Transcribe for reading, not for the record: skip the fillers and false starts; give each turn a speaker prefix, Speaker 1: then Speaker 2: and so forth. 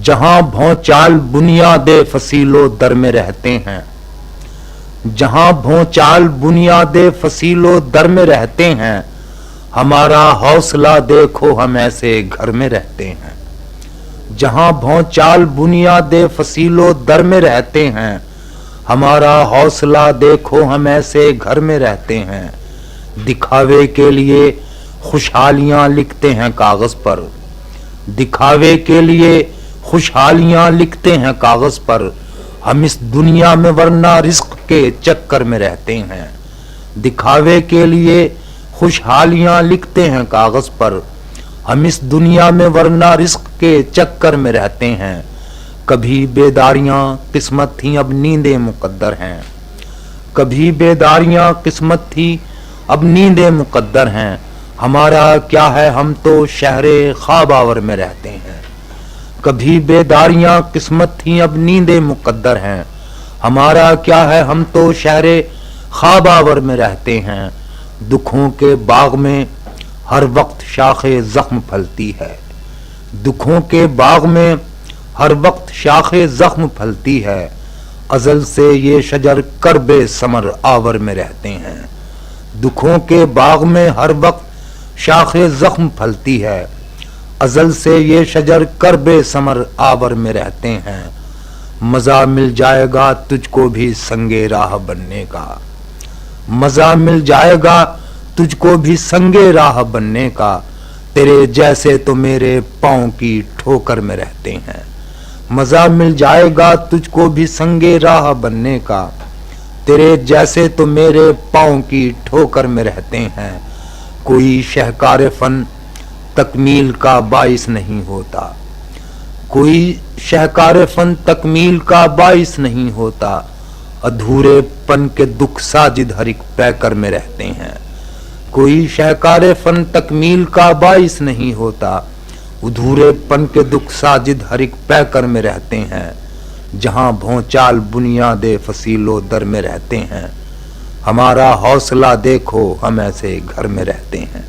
Speaker 1: جہاں بھونچال بنیاد فصیل و در میں رہتے ہیں، جہاں بھونچال بنیاد فصیل و در میں رہتے ہیں، ہمارا حوصلہ دیکھو ہم ایسے گھر میں رہتے ہیں۔ جہاں بھونچال بنیاد فصیل و در میں رہتے ہیں، ہمارا حوصلہ دیکھو ہم ایسے گھر میں رہتے ہیں۔ دکھاوے کے لیے خوشحالیاں لکھتے ہیں کاغذ پر، دکھاوے کے لیے خوشحالیاں لکھتے ہیں کاغذ پر، ہم اس دنیا میں ورنہ رزق کے چکر میں رہتے ہیں۔ دکھاوے کے لیے خوشحالیاں لکھتے ہیں کاغذ پر، ہم اس دنیا میں ورنہ رزق کے چکر میں رہتے ہیں۔ کبھی بیداریاں قسمت تھیں اب نیندیں مقدر ہیں، کبھی بیداریاں قسمت تھی اب نیندیں مقدر ہیں، ہمارا کیا ہے ہم تو شہر خواب آور میں رہتے ہیں۔ کبھی بیداریاں قسمت تھیں اب نیندیں مقدر ہیں، ہمارا کیا ہے ہم تو شہر خواب آور میں رہتے ہیں۔ دکھوں کے باغ میں ہر وقت شاخ زخم پھلتی ہے، دکھوں کے باغ میں ہر وقت شاخ زخم پھلتی ہے، ازل سے یہ شجر کرب ثمر آور میں رہتے ہیں۔ دکھوں کے باغ میں ہر وقت شاخ زخم پھلتی ہے، ازل سے یہ شجر کرب ثمر آور میں رہتے ہیں۔ مزہ مل جائے گا تجھ کو بھی سنگے راہ بننے کا، مزہ مل جائے گا تجھ کو بھی سنگے راہ بننے کا، تیرے جیسے تو میرے پاؤں کی ٹھوکر میں رہتے ہیں۔ مزہ مل جائے گا تجھ کو بھی سنگے راہ بننے کا، تیرے جیسے تو میرے پاؤں کی ٹھوکر میں رہتے ہیں۔ کوئی شہکار فن تکمیل کا باعث نہیں ہوتا، کوئی شہکار فن تکمیل کا باعث نہیں ہوتا، ادھورے پن کے دکھ ساجد ہر ایک پیکر میں رہتے ہیں۔ کوئی شہکار فن تکمیل کا باعث نہیں ہوتا، ادھورے پن کے دکھ ساجد ہر ایک پیکر میں رہتے ہیں۔ جہاں بھونچال بنیاد فصیل و در میں رہتے ہیں، ہمارا حوصلہ دیکھو ہم ایسے گھر میں رہتے ہیں۔